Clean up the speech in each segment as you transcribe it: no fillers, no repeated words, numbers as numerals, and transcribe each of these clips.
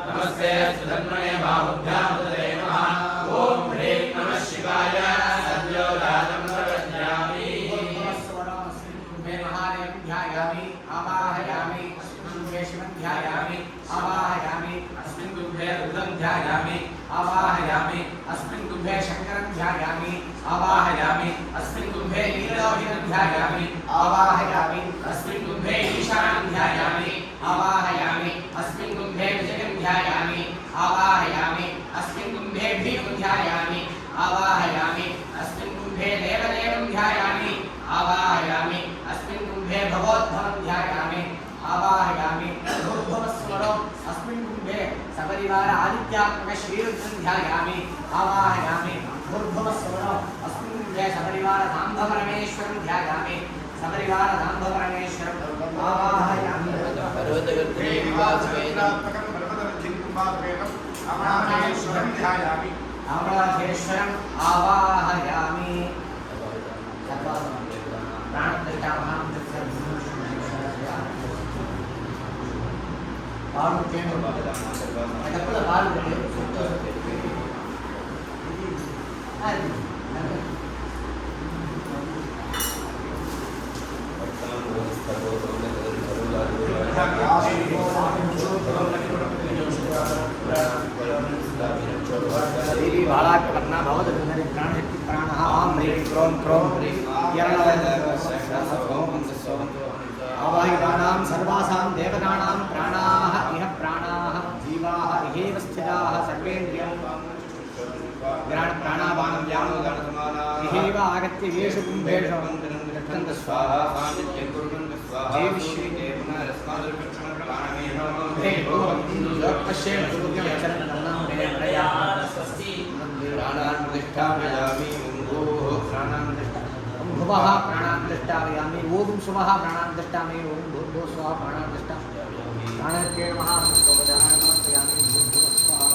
नमस्ते सुधन्वने बाहुभ्यां तदे नमः ओम ह्रीं नमः शिवाय सद्योजातं प्रपद्यामि मे महादेवं ध्यायामि आवाहयामि अस्मिन् शिवं ध्यायामि आवाहयामि अस्मिन् गुह्ये रुद्रं ध्यायामि आवाहयामि अस्मिन् गुह्ये शङ्करं ध्यायामि आवाहयामि अस्मिन् गुह्ये नीललोहितं ध्यायामि आवाहयामि अस्मिन् गुह्ये ईशानं ध्यायामि आवाहयामि अस्मिन् गुह्ये विजयं ध्यायामि आवाहयामि अस्मिन् गुह्ये भीमं ध्यायामि आवाहयामि अस्मिन् गुह्ये देवदेवं ध्यायामि आवाहयामि अस्मिन् गुह्ये भगवद्भवं ध्यायामि आवाहयामि भूर्भुवस्वरम् अस्मिन् गुह्ये सपरिवार आदित्यात्मक श्रीरुद्रं ध्यायामि आवाहयामि भूर्भुवस्वरम् अस्मिन् गुह्ये सपरिवार दाम्भपरमेश्वरं ध्यायामि सपरिवार दाम्भपरमेश्वरम् आवाहयामि अमराधेश्वरम् आवाहयामि बालू केंद्र ಅದಕ್ಕಲ್ಲ ಬಾಲು ಸುತ್ತ देवी बालाक पन्ना भवद विनरि प्राण शक्ति प्राणः आम ह्रीं क्रों क्रों आवाहितानां सर्वासां देवतानां प्राणाः इह प्राणाः जीवाः इहेव स्थिताः सर्वेन्द्रियं विराट प्राणापानं व्यामोदनं इहेव आगत्य येषु कुम्भेषु तिष्ठन्तः स्वाहा सान्निध्यं कुर्वन्तः स्वाहा जीविश्रीते पुनरस्मादुर्भक्षणं प्राणमेव पश्येम सूर्यमचरन्नमनं मे प्रया स्वस्ति प्राणान् प्रतिष्ठापयामि ओं प्राणान् भुवः प्राणान् प्रतिष्ठापयामि ओं सुवः प्राणान् प्रतिष्ठापयामि ओं भूर्भुवः स्वः प्राणान् प्रतिष्ठापयामि प्राणस्य महामन्त्रोपदानं समर्पयामि भूर्भुवः स्वः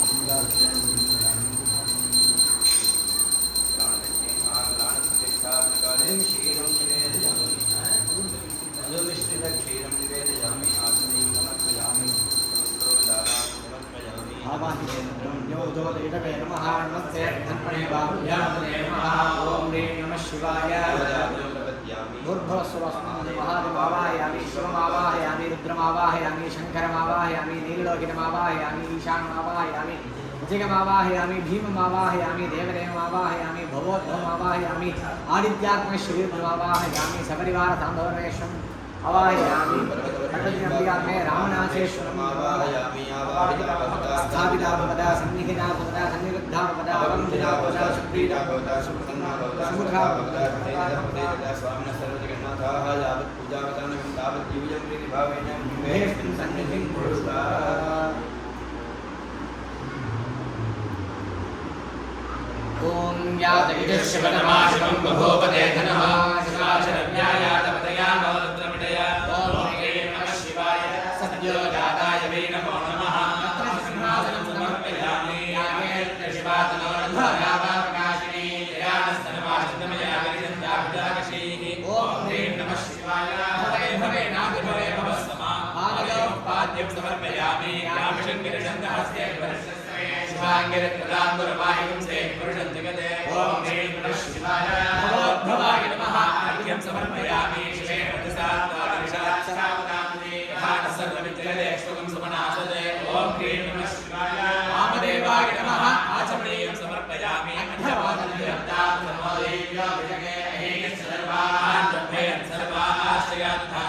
क्षीरं निवेदयामि मधुमिश्रितक्षीरं निवेदयामि आसनीं समर्पयामि आवाहितेन्द्रं नमः नमस्ते धन्वने बाहुभ्यां तदे नमः ओम ह्रीं नमः शिवाय भूर्भुवस्वरं महादेवावाहयामि शिवमावाहयामि रुद्रमावाहयामि शङ्करमावाहयामि नीललोहितमावाहयामि ईशानमावाहयामि जगमावाहयामि भीममावाहयामि देवदेवमावाहयामि भगवद्भवमावाहयामि आदित्यात्मक श्रीरुद्रमावाहयामि सपरिवार दाम्भपरमेश्वरम् आवाहयामि भगवद्गीतामे रामनाथेश्वरम् आवाहयामि स्थापिता भवता सन्निहिता भवता सन्निरुद्धा भवता वन्दिता भवता सुप्रीता भवता सुप्रसन्ना भवता सुमुखा भवता स्वामिनः सर्वजगन्नाथाः यावत् पूजावतानं तावत् दिव्यं प्रीतिभावेन मेऽस्मिन् सन्निधिं कुरुष्व ओम यात इदश्शवनमाशिवं बभूवते धनः शिवाशरव्यायातपतया नवरुद्रमिटया ओम ह्रीं नमः शिवाय सद्योजाताय वै नमो नमः तत्र सिंहासनं समर्पयामि यामेऽत्र शिवातनोरन्धरावाप्रकाशिनी जयानस्तनवासितमया गरिजन्ताभिदाकशीः ओम ह्रीं नमः शिवाय भवे भवे नाभिभवे भवस्तमा पाद्यं समर्पयामि यामिषङ्गिरिषन्तहस्ते वरश्चस्वे शिवाङ्गिरकृताङ्गुरवाहिकं से पुरुषं जगते ओम ह्रीं नमः शिवाय भगवद्भवाय नमः अर्घ्यं समर्पयामि शिवे प्रतिसात्वारिषाच्छावदान्ति यथा सर्वविद्यलेष्वकं सुमनासते ओम ह्रीं नमः शिवाय वामदेवाय नमः आचमनीयं समर्पयामि अध्यावादननिरक्तात् नमोदेव्यो विजगे अहेयश्च सर्वान् ब्रह्मेण सर्वाश्रयात्था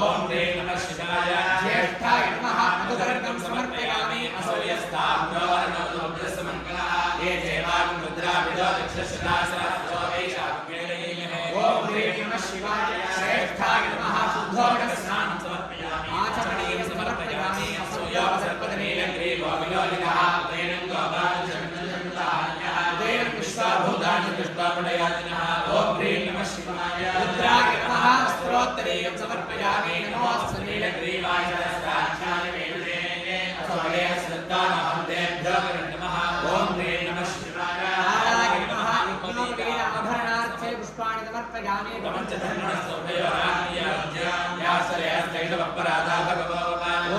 ओम ह्रीं नमः शिवाय ज्येष्ठाय नमः मधुकर्णं समर्पयामि असौर्यस्ताम्रोवर्णोदमङ्गलः ये देवान् रुद्राभिदो दक्षश्रासरासो वैशाखेलयेमहे ओम ह्रीं नमः शिवाय श्रेष्ठाय नमः शुद्धोदकस्नानं समर्पयामि आचमनीयं समर्पयामि असौर्योपसर्पदनीलग्रीवो विलोलितः तेन गोपालचन्द्रचन्द्रान्यः तेन विश्वाभूतानि दृष्ट्वापडयातिनः ओम ह्रीं नमः शिवाय रुद्राय नमः स्तोत्तरीयं समर्पयामि नमोऽस्तु नीलग्रीवाय सहस्राक्षाय वेदे असौर्ये श्रद्धानां तेभ्यो नमः ओम ह्रीं नमः शिवाय नारायणाय नमः यज्ञोपवीत आभरणार्थे पुष्पाणि समर्पयामि प्रपञ्चधर्मणस्तोभयोराज्ञायासरे हस्तैषवपराधा भगवो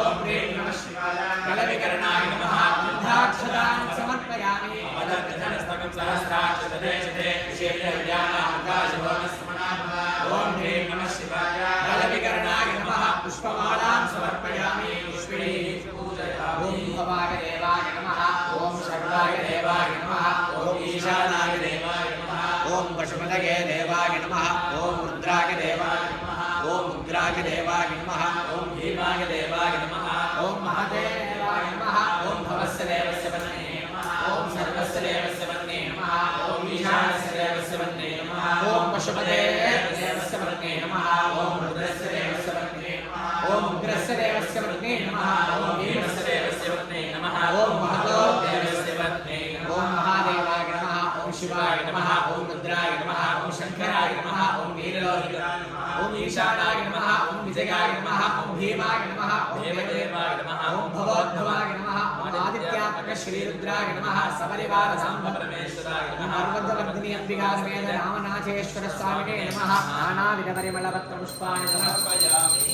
ओम ह्रीं नमः शिवाय कलविकरणाय नमः पदगे देवाय नमः ओम रुद्राय देवाय नमः ओम उग्राय देवाय नमः ओम भीमाय देवाय नमः ओम महादेवाय नमः ओम भवस्य देवस्य वन्ने नमः ओम सर्वस्य देवस्य वन्ने नमः ओम ईशानस्य देवस्य वन्ने नमः ओम पशुपते देवस्य वन्ने नमः ओम रुद्रस्य देवस्य वन्ने नमः ओम उग्रस्य देवस्य वन्ने नमः ओम भीमस्य देवस्य वन्ने नमः ओम महतो देवस्य वन्ने नमः ओम महादेवाय नमः ओम शिवाय नमः ओम रुद्राय नमः ओम शंकराय नमः ओम वीरलोहिताय नमः ओम ईशानाय नमः ओम विजयाय नमः ओम भीमाय नमः ओम देवदेवाय नमः ओम भवोद्भवाय नमः ओम आदित्यात्मक श्रीरुद्राय नमः सपरिवार सांब परमेश्वराय नमः अर्वद्वर्धिनी अंबिका समेत रामनाथेश्वर स्वामिने नमः नानाविध परिमलपत्र पुष्पाणि समर्पयामि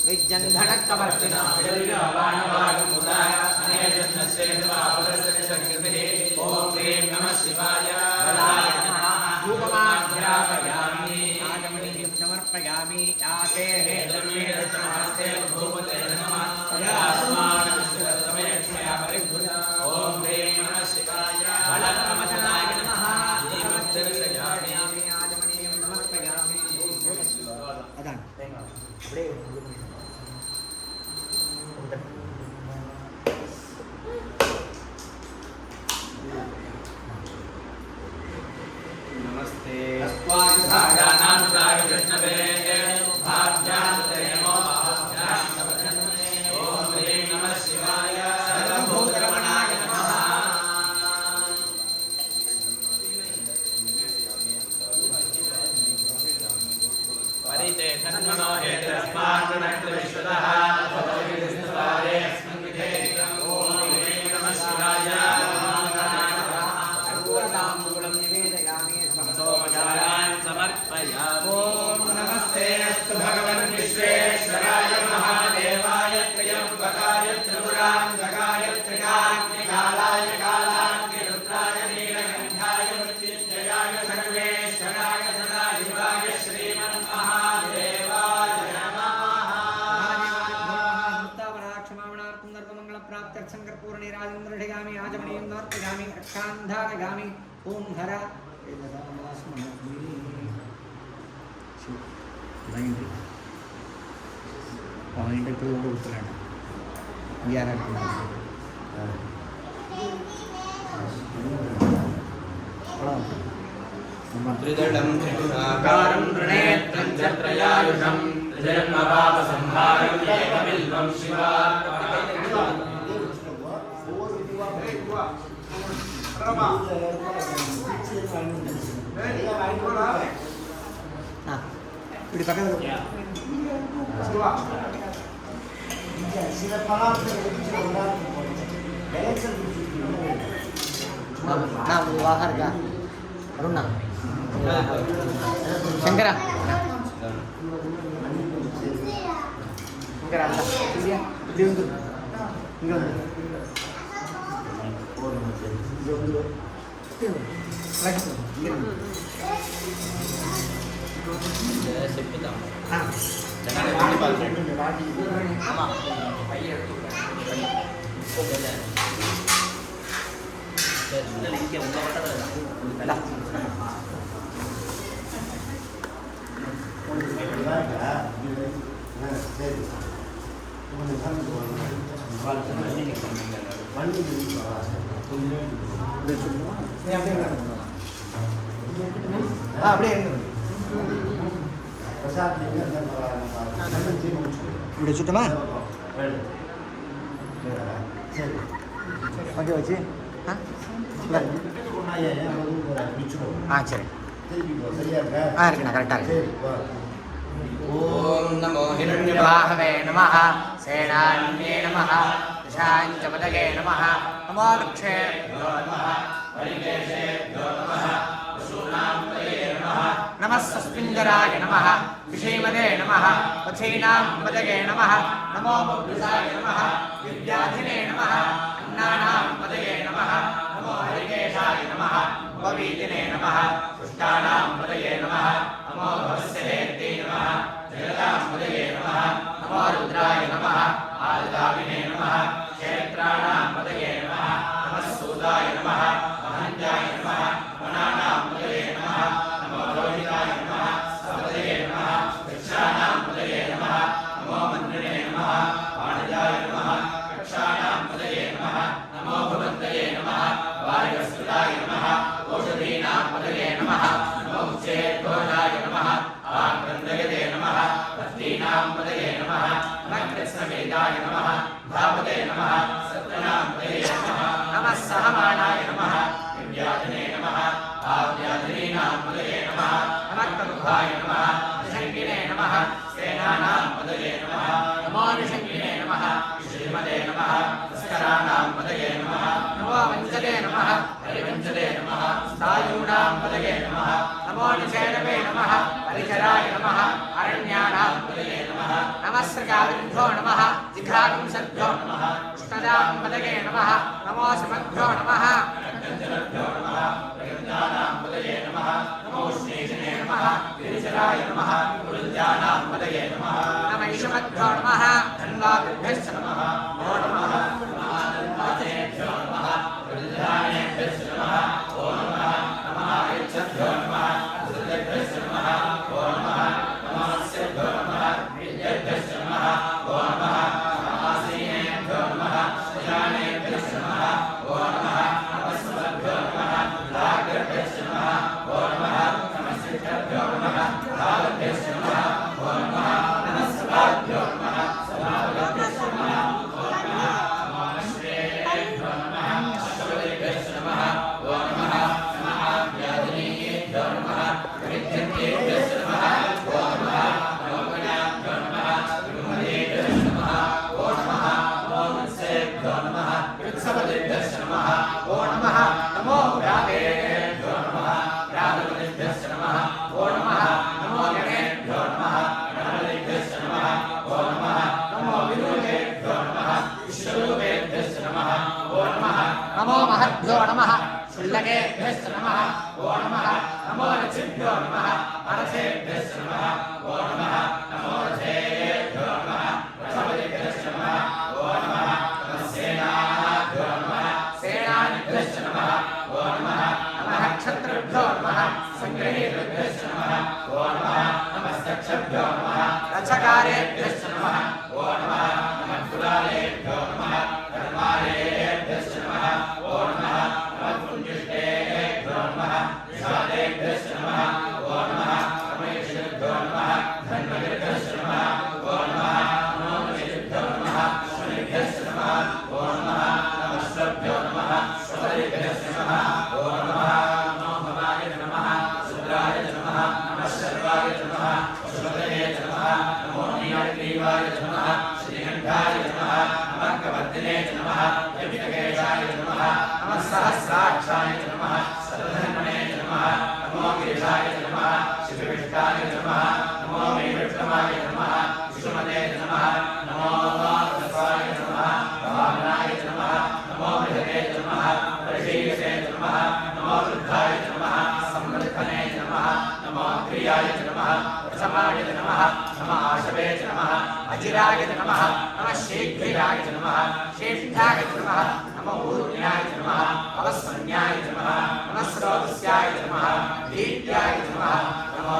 विज्जन्धनकवर्तिना विजयवाणवागमुदाय अनेजन्नश्रेष्ठवापरसनिशक्तिः ओम ह्रीं नमः शिवाय बलाय नमः धूपमाघ्रापयामि आगमनीं समर्पयामि याते हेतमे रचनास्ते भूपते नमः तदास्मान् विश्वसमयक्षया परिभूता ओम ह्रीं नमः शिवाय बलप्रमथनाय नमः दीपदर्शयामि आगमनीं समर्पयामि अदान नमस्ते अस्वागतानानुराग कृष्णवे भाव्यानुते नमो भाव्यानुते ओम ह्रीं नमः शिवाय सर्वभूतरमणाय नमः परिते धन्मनो हेतस्मान्नक्तविश्वतः भवतिस्तवारे अस्मिन् विधेयकम् ओम ह्रीं नमः शिवाय कर्पूरताम्बूलं निवेदयामि समसोपचारान् समर्पयामि ओम नमस्ते अस्तु भगवन् विश्वेश्वराय महादेवाय त्र्यम्बकाय त्रिपुरान्तकाय त्रिकाग्निकालाय कालाग्निरुद्राय नीलकण्ठाय मृत्युञ्जयाय सर्वेश्वराय सदाशिवाय श्रीमन्महादेवाय नमः मुक्तावराक्षमावणार्थं सर्वमङ्गलप्राप्त्यर्थं कर्पूरनीराजन्द्रढयामि आचमनीं समर्पयामि रक्षान्धारयामि ओम हर पॉइंट तो उतरना यार त्रिदलं त्रिगुणाकारं त्रिनेत्रं च त्रयायुषं जन्मपापसंहारं एकबिल्वं शिवार्पणम् இப்படி பக்கத்துல நான் வாக இருக்கா அருணா சங்கரா சங்கரா இல்லையா இப்படி வந்து இங்கே வந்து அப்படியே இப்படி சுத்தமா ஓகே வச்சு சரி இருக்குண்ணா கரெக்டாக இருக்கு ஓம் நமோ ஹிரண்யவாஹவே நமः சேனான்யே நமः ஷாஞ்சபதகே நமः நமோ லக்ஷேभ्यो நமः பரிகேஷேभ्यो நமः பசூனாம் பதயே நமः நமः சஸ்மிஞ்சராய நமः விஷீமதே நமः பதீனாம் பதகே நமः நமோ முக்தாய நமः வித்யாதினே நமः அன்னானாம் பதயே நமः நமோ ஹரிகேஷாய நமः பவீதினே நமः புஷ்டானாம் பதயே நமः நமோ பவஸ்யஹேத்தி நமः ஜகதாம் பதயே நமः நமோ ருத்ராய நமः ஆதிதாவினே நமः க்ஷேத்ராணாம் பதயே நமः நமः சூதாய நமः மஹஞ்சாய நமः வனானாம் பதயே நமः நமோ नमः सत्यनामपतये नमः नमः सहमानाय नमः विद्याधने नमः आव्याधनीनामपतये नमः नमः प्रभुभाय नमः शङ्किने नमः सेनानामपतये नमः नमो निशङ्किने नमः श्रीमते नमः स्कराणामपतये नमः नमो वञ्चते नमः हरिवञ्चते नमः स्थायूणामपतये नमः नमो निषेणवे नमः परिचराय नमः अरण्याणामपतये नमः नमः सृगादिभ्यो नमः जिघ्रागुंसद्भ्यो नमः उष्णदामपतये नमः नमो समद्भ्यो नमः रक्तञ्जनभ्यो नमः प्रगञ्जानामपतये नमः नमो स्नेहिने नमः गिरिचराय नमः कुरुञ्जानामपतये नमः नमः ईशमद्भ्यो नमः धन्वादिभ्यश्च नमः नमो नमः महाधन्वादेभ्यो नमः कुरुञ्जानेभ्यश्च नमः ॐ नमः नमः यच्छभ्यो नमः सुरेभ्यश्च नमः ॐ नमः नमस्यभ्यो नमः विद्येभ्यश्च नमः ॐ नमः नमासीनेभ्यो नमः सुजानेभ्यश्च नमः ॐ नमः नमस्मभ्यो नमः रागभ्यश्च नमः ॐ नमः नमस्सिद्धभ्यो नमः रागभ्यश्च नमः ॐ नमः नमस्सभाभ्यो नमः सभाभ्यश्च नमः ॐ नमः नमस्तेभ्यो नमः अश्वभ्यश्च नमः ॐ नमः नमः व्याधिनीभ्यो नमः विद्युतेभ्यश्च नमः ॐ नमः नमोगणाभ्यो नमः ब्रह्मदेभ्यश्च नमः ॐ नमः नमो वंशेभ्यो नमः वृत्सवदेभ्यश्च नमः ॐ नमः नमो रागेभ्यो नमः रागवदेभ्यश्च नमः ॐ नमः नमो गणेभ्यो नमः गणपतिभ्यश्च नमः ॐ नमः नमो विरूपेभ्यो नमः विश्वरूपेभ्यश्च नमः ॐ नमः नमो महद्भ्यो नमः शुल्लकेभ्यश्च नमः ॐ नमः नमो रथिभ्यो नमः अरथेभ्यश्च नमः ॐ नमः नमो रथेभ्यो नमः रथपतिभ्यश्च नमः ॐ नमः नमस्सेनाभ्यो नमः सेनानिभ्यश्च नमः ॐ नमः नमः क्षत्रिभ्यो नमः सङ्ग्रहेभ्यश्च नमः ॐ नमः नमस्तक्षभ्यो नमः रथकारेभ्यश्च नमः ॐ नमः नमः कुलालेभ्यो नमः धर्मालेभ्यश्च नमः ॐ नमः नमः कुञ्जुष्टेभ्यो नमः विषादेभ्यश्च नमः ॐ नमः रमेशेभ्यो नमः धन्वभ्यश्च नमः ॐ नमः नमो महेभ्यो नमः शनिभ्यश्च नमः ॐ नमः नमस्तेभ्यो नमः श्वतरेभ्यश्च नमः ॐ नमः नमो भवाय नमः सुद्राय नमः नमः शर्वाय नमः पशुपतये नमः नमो नीलग्रीवाय नमः श्रीगण्ठाय नमः नमः कवर्धिने नमः यज्ञकेशाय नमः नमः सहस्राक्षाय नमः सर्वधर्मणे नमः नमो गिरिशाय नमः शिवविष्टाय नमः नमो मेरुत्तमाय नमः विष्णुमते नमः नमो रसाय नमः वामनाय नमः नमो बृहते नमः प्रशीयसे नमः नमो वृद्धाय नमः संवृद्धने नमः नमो प्रियाय नमः प्रथमाय नमः नमः आशवे नमः अजिराय नमः नमः शीघ्राय नमः श्रेष्ठाय नमः नमो ऊर्ण्याय नमः अवस्मन्याय नमः नमः स्रोतस्याय नमः दीप्याय नमः नमो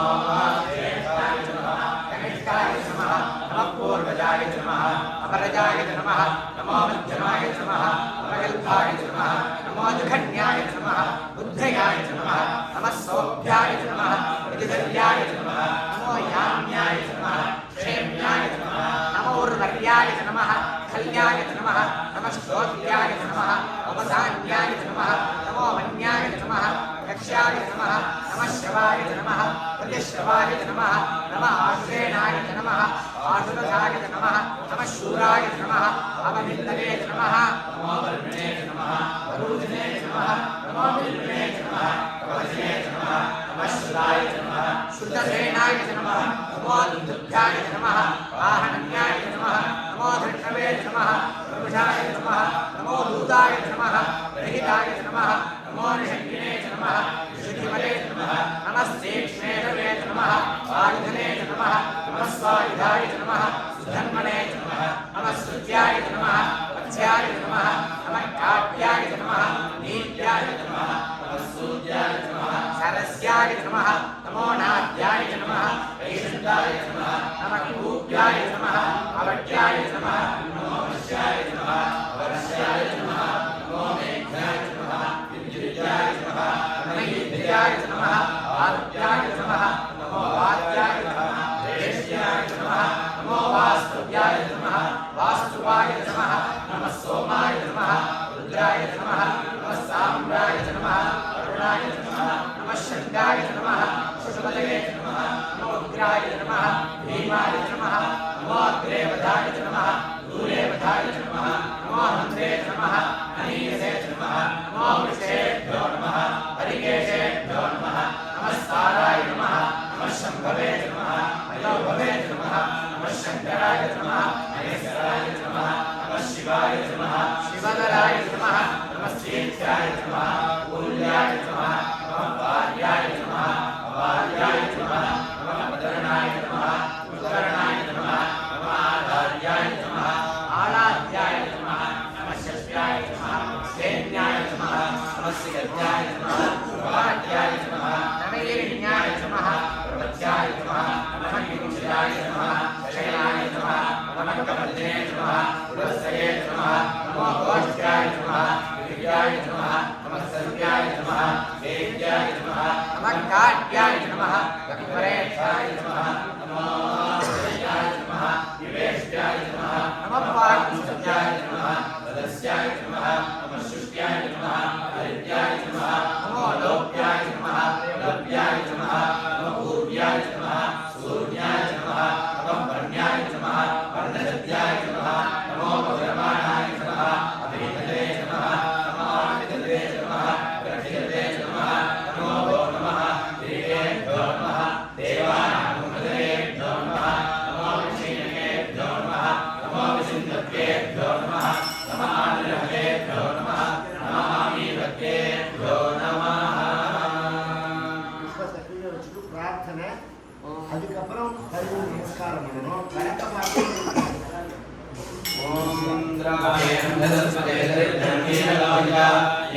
ज्येष्ठाय नमः कनिष्ठाय नमः नमः पूर्वजाय नमः अपरजाय नमः नमो मध्यमाय नमः प्रगल्भाय नमः नमो जघन्याय नमः बुद्धयाय नमः नमः सौभ्याय नमः विधिधर्याय नमः नमो याम्याय नमः क्षेम्याय नमः नमो उर्वर्याय नमः कल्याय नमः नमः श्रोत्याय नमः अवधान्याय नमः नमो मन्याय नमः यक्षाय नमः नमः श्रवाय नमः प्रतिश्रवाय नमः नमः आश्रेणाय नमः आशुरथाय नमः नमः शूराय नमः अवनिन्दवे नमः नमो वर्मिणे नमः वरुधिने नमः नमो निर्मिणे नमः कवचने नमः नमः श्रुताय नमः श्रुतसेनाय नमः नमो दुन्दुभ्याय नमः वाहनन्याय नमः नमो धृष्णवे नमः प्रभुषाय नमः नमो दूताय नमः रहिताय नमः नमो निषङ्गिने नमः शुद्धिमते नमः नमस्तेक्ष्मेधवे नमः आयुधने नमः नमः स्वायुधाय नमः सुधन्मने नमः नमः स्तुत्याय नमः वत्स्याय नमः नमः काव्याय नमः नीत्याय नमः नमः सूर्याय नमः सरस्याय नमः नमो नाद्याय नमः वैशन्ताय नमः नमः कूप्याय नमः अवट्याय नमः नमो वश्याय नमः वर्ष्याय नमः नमो मेघ्याय नमः विद्युत्याय नमः नमः युद्ध्याय नमः आद्याय नमः नमो वाद्याय नमः ज्येष्ठ्याय नमः नमो वास्तव्याय नमः वास्तुवाय नमः नमः रुद्राय नमः नमः साम्राय नमः अरुणाय नमः नमः शङ्काय नमः शुशुपतये नमः नमो उग्राय नमः भीमाय नमः नमो अग्रेवधाय नमः दूरेवधाय नमः नमो हन्त्रे नमः अनीयसे नमः नमो वृक्षेभ्यो नमः हरिकेशेभ्यो नमः नमः साराय नमः नमः शम्भवे नमः अयोभवे नमः नमः शङ्कराय नमः महेश्वराय नमः नमः शिवाय नमः शिवधराय नमः नमः श्रीत्याय नमः पूज्याय नमः नमः पार्याय नमः अपार्याय नमः नमः पदरणाय नमः उत्तरणाय नमः नमः आधार्याय नमः आराध्याय नमः नमः शस्याय नमः सैन्याय नमः नमः सिगत्याय नमः प्रभाट्याय नमः नवैर्ण्याय नमः प्रपत्याय नमः नमः विमुक्षाय नमः शयनाय नमः नमः कमलने नमः पुरस्सये नमः नमो गोष्ठ्याय नमः विद्याय नमः नमः सर्व्याय नमः वेद्याय नमः नमः काट्याय नमः लक्ष्मरेशाय नमः नमो हृदयाय नमः निवेष्ट्याय नमः नमः पार्थुष्याय नमः सदस्याय नमः नमः शुष्ट्याय नमः हरिद्याय नमः नमो लोप्याय नमः लभ्याय नमः नमः पूर्व्याय नमः सूर्याय नमः नमः वर्ण्याय नमः वर्णशद्याय नमः नमो भद्रमाणाय नमः अभिहितले नमः नमो अभिहितले नमः प्रथितले नमः नमो भो नमः देवेभ्यो नमः देवानां मुखदेभ्यो नमः नमो विषयिणेभ्यो नमः नमो विसिन्धव्येभ्यो नमः नमः आनिर्हतेभ्यो नमः नमः आमीभक्तेभ्यो नमः प्रार्थना அதுக்கப்புறம் கல்வி நமஸ்காரம் பண்ணணும் கரெக்டா பார்த்து ஓம் இந்திராயண தஸ்மதே தரித்ரமீன லோயா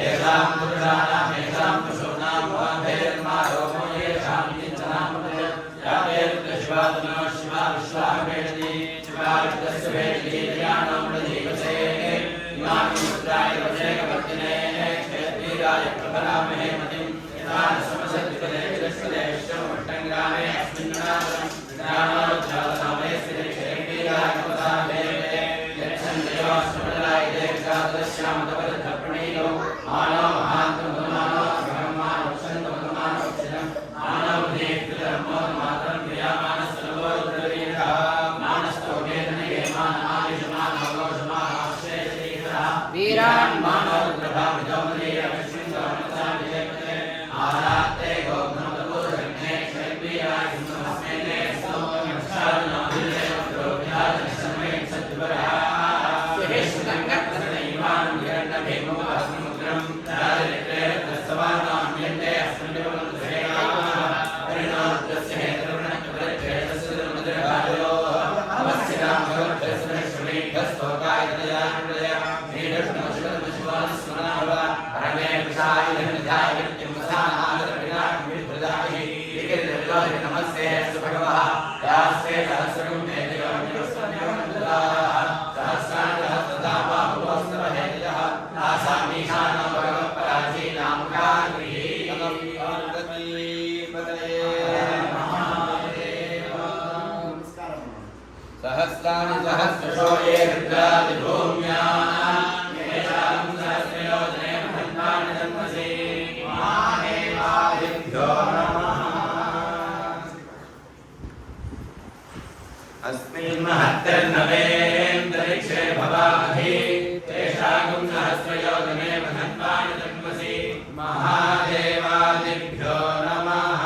ஏதாம் புருஷானாம் ஏதாம் பசுனாம் வாதேர்மாரோமோ ஏஷாம் கிஞ்சனாமதே யாதேர்த சிவாத்மோ சிவா விஸ்வாவேதி சிவாவித்தஸ்ய வேதி ஞானம் பிரதீபசே இமாமி முத்ராய வஜேகவர்த்தினே க்ஷேத்ரீராய பிரபராமஹே மதிம் யதான சமசத்விதே விதஸ்வதே விஷ்ணுவட்டங்கிராமே அஸ்மின் நாதம் ஞானோஜாதநாமே ஸ்ரீ க்ஷேத்ரீராய பிரபராமஹே श्यामलाय देवश्यामदपरधप्रणीयो मानो महान्तं मानो ब्रह्मानो सन्तं मानो क्षणं मानो नेत्रमोदमात्रं क्रियामानस्तनवोद्रवीरः मानस्तो वेदनये मानमायुषमानोषमानश्रेष्ठीरः वीरान् मानोद्रभाविदोमनीयविष्णुन्दोमसाविजयपते आरात्ते गोघ्नमतपूर्वज्ञे क्षयवीराय नमस्मेने स्तोत्रमस्तानो दिल्लेवद्रोभ्यादनसमये सद्वरः नमस्ते भगवः यास्ते सहस्रं सहस्राणि सहस्रशो ये रुद्रादिभूम्याः येषां सहस्रयोजने महन्तानि जन्मसि महादेवादिभ्यो नमः अस्मिन् महत्तर्नवेन्दरिक्षे भवामहि तेषां सहस्रयोजने महन्तानि जन्मसि महादेवादिभ्यो नमः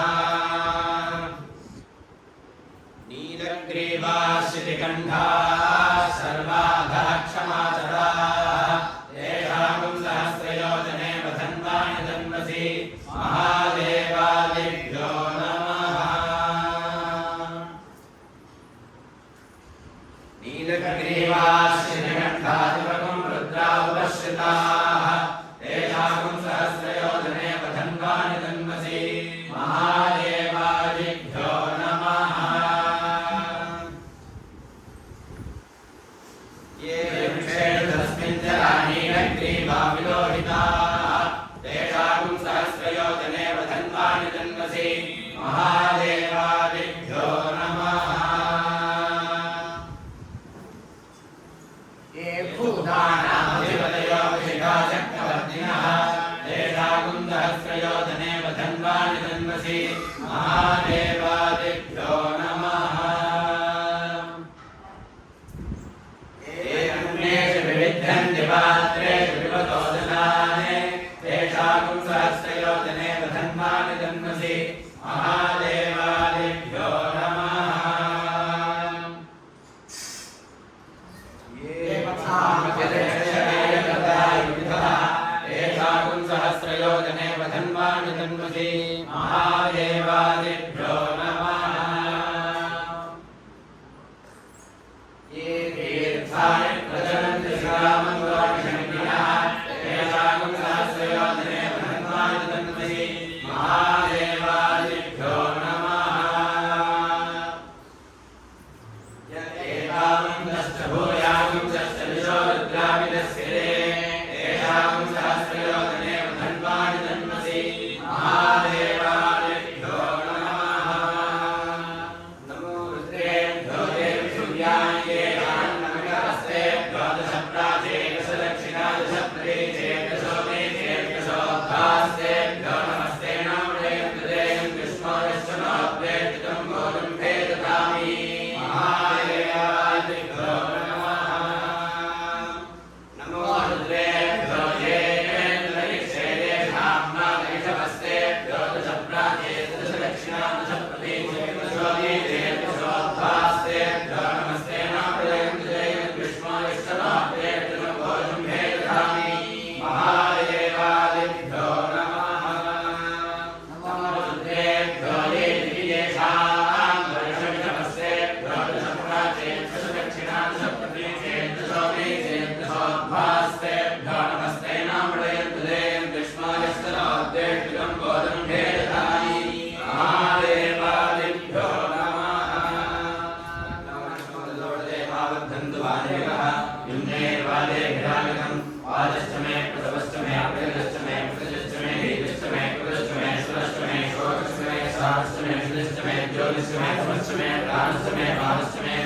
नीलग्रीवाश्रिकण्ठाः सर्वाधः क्षमाचराः येषां सहस्रयोजने वधन्वानि जन्मसि महादेवादिभ्यो नमः नीलग्रीवाश्रिकण्ठादिवकं रुद्रावश्रिताः येषां सहस्रयोजने वधन्वानि जन्मसि महादेवादिभ्यो नमः ये वृक्षेण नीलग्रीवाविलोहिताः तेषां सहस्रयोजने वधन्वानि जन्मसि महादेवादिभ्यो नमः ये भूतानामधिपतयो विशिखाः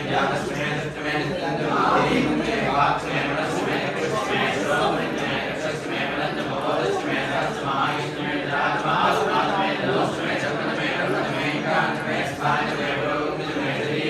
ज्योतिषमे,